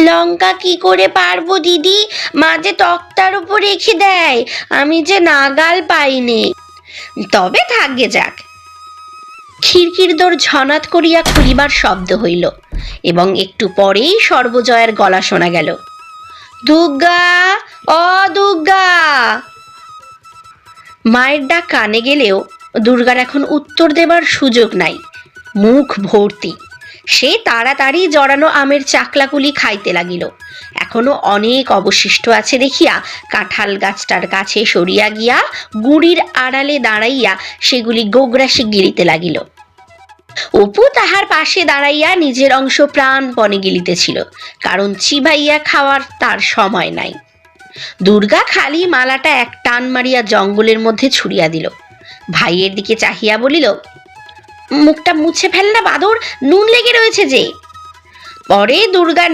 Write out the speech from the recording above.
লঙ্কা কি করে পারবো দিদি, মা যে তক্তার উপর রেখে দেয়, আমি যে নাগাল পাইনি। তবে থাকবে যাক। খিড়কির দোর ঝনাত করিয়া খুলিবার শব্দ হইল এবং একটু পরেই সর্বজয়ার গলা শোনা গেল, দুর্গা, ও দুর্গা। মায়ের ডাক কানে গেলেও দুর্গার এখন উত্তর দেবার সুযোগ নাই, মুখ ভর্তি। সে তাড়াতাড়ি জড়ানো আমের চাকলাকুলি খাইতে লাগিল। এখনো অনেক অবশিষ্ট আছে দেখিয়া কাঁঠাল গাছটার কাছে সরিয়া গিয়া গুড়ির আড়ালে দাঁড়াইয়া সেগুলি গোগ্রাসে গিলিতে লাগিল। অপু তাহার পাশে দাঁড়াইয়া নিজের অংশ প্রাণপণে গিলিতেছিল, কারণ চিবাইয়া খাওয়ার তার সময় নাই। দুর্গা খালি মালাটা এক টান মারিয়া জঙ্গলের মধ্যে ছুড়িয়া দিল। ভাইয়ের দিকে চাহিয়া বলিল, মুখটা মুছে ফেল না বাদর, নুন লেগে রয়েছে যে। পরে দুর্গা